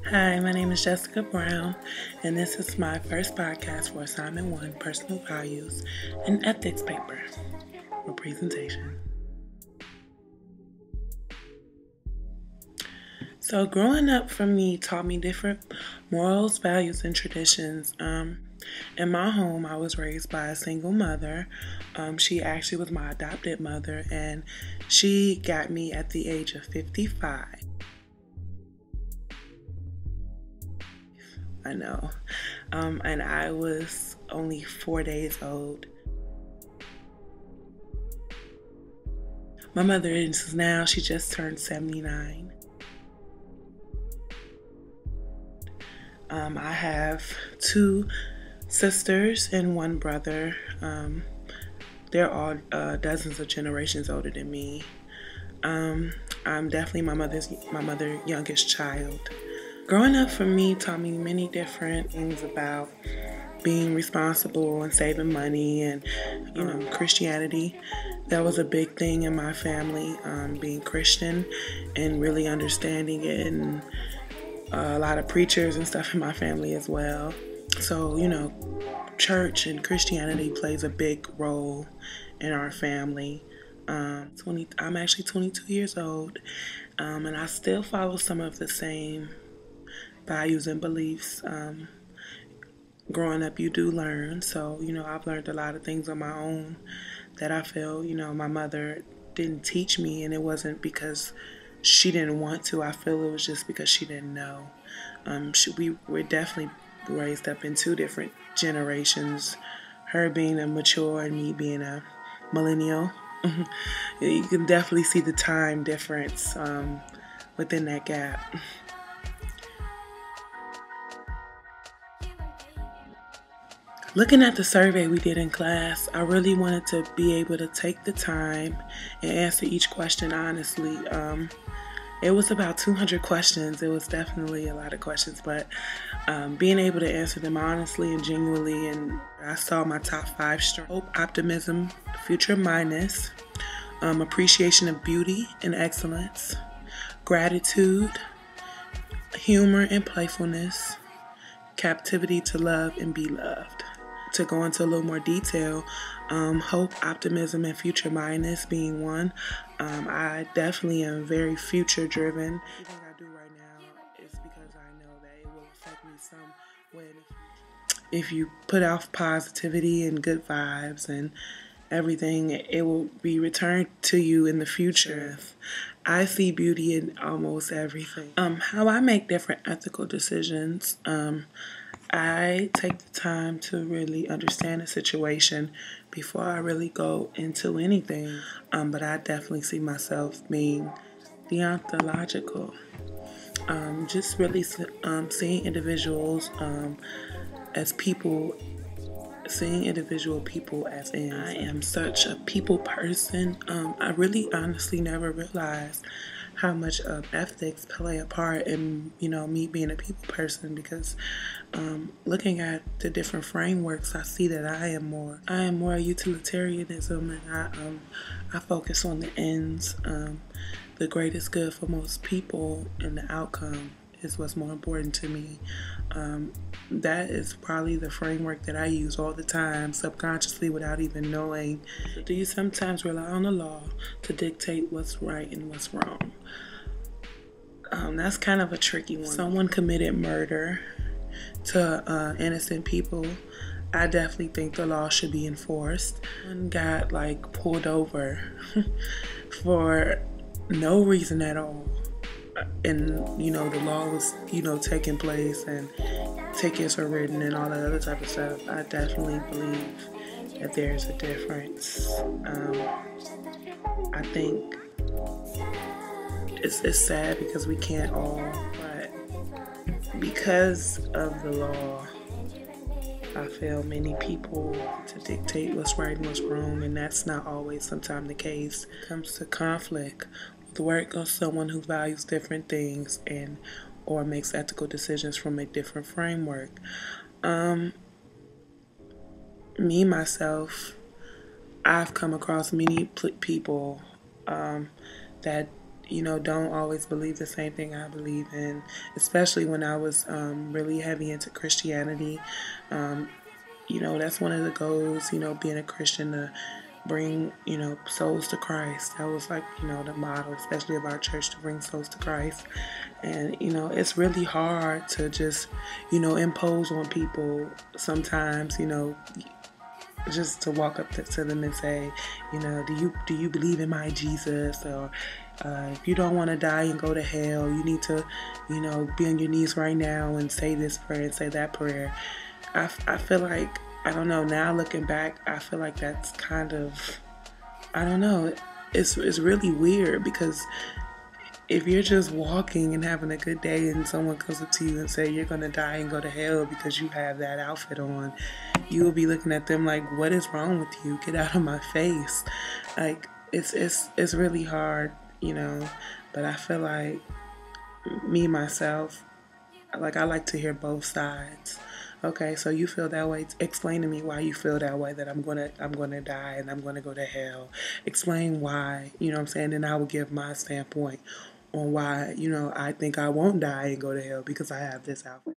Hi, my name is Jessica Brown, and this is my first podcast for Assignment 1 Personal Values and Ethics paper or presentation. So, growing up for me taught me different morals, values, and traditions. In my home, I was raised by a single mother. She actually was my adopted mother, and she got me at the age of 55. I know. And I was only 4 days old. My mother is now, she just turned 79. I have two sisters and one brother. They're all dozens of generations older than me. I'm definitely my mother's youngest child. Growing up for me taught me many different things about being responsible and saving money and, Christianity. That was a big thing in my family, being Christian and really understanding it, and a lot of preachers and stuff in my family as well. So, church and Christianity plays a big role in our family. I'm actually 22 years old, and I still follow some of the same values and beliefs. Growing up, you do learn. So, I've learned a lot of things on my own that I feel, my mother didn't teach me, and it wasn't because she didn't want to. I feel it was just because she didn't know. We were definitely raised up in two different generations, her being a mature and me being a millennial. You can definitely see the time difference within that gap. Looking at the survey we did in class, I really wanted to be able to take the time and answer each question honestly. It was about 200 questions. It was definitely a lot of questions, but being able to answer them honestly and genuinely, and I saw my top 5 strengths: hope, optimism, future mindedness, appreciation of beauty and excellence, gratitude, humor and playfulness, captivity to love and be loved. To go into a little more detail, hope, optimism, and future mindedness being one. I definitely am very future driven. Everything I do right now is because I know that it will affect me some way in the future. If you put out positivity and good vibes and everything, it will be returned to you in the future. I see beauty in almost everything. How I make different ethical decisions. I take the time to really understand the situation before I really go into anything. But I definitely see myself being deontological. Just really seeing individuals as people, seeing individual people as in. I am such a people person. I really honestly never realized how much ethics play a part in me being a people person, because looking at the different frameworks, I see that I am more utilitarianism, and I focus on the ends, the greatest good for most people, and the outcome is what's more important to me. That is probably the framework that I use all the time, subconsciously, without even knowing. Do you sometimes rely on the law to dictate what's right and what's wrong? That's kind of a tricky one. Someone committed murder to innocent people. I definitely think the law should be enforced. One got pulled over for no reason at all, and the law was taking place and tickets were written and all that other type of stuff. I definitely believe that there's a difference. I think it's sad because we can't all, but because of the law, I feel many people to dictate what's right and what's wrong, and that's not always sometimes the case. When it comes to conflict, the work of someone who values different things and or makes ethical decisions from a different framework. Me, myself, I've come across many people that don't always believe the same thing I believe in, especially when I was really heavy into Christianity. Um, that's one of the goals, being a Christian, to bring, souls to Christ. That was like, the motto, especially of our church, to bring souls to Christ. And, it's really hard to just, impose on people sometimes, just to walk up to them and say, do you believe in my Jesus? Or if you don't want to die and go to hell, you need to, be on your knees right now and say this prayer and say that prayer. I feel like, I don't know, now looking back, I feel like that's kind of, I don't know, it's really weird, because if you're just walking and having a good day and someone comes up to you and say you're gonna die and go to hell because you have that outfit on, you will be looking at them like, what is wrong with you? Get out of my face. Like, it's really hard, but I feel like, me myself, like, I like to hear both sides. Okay, so you feel that way. Explain to me why you feel that way, that I'm gonna die and I'm gonna go to hell. Explain why, you know what I'm saying? And I will give my standpoint on why, I think I won't die and go to hell because I have this outfit.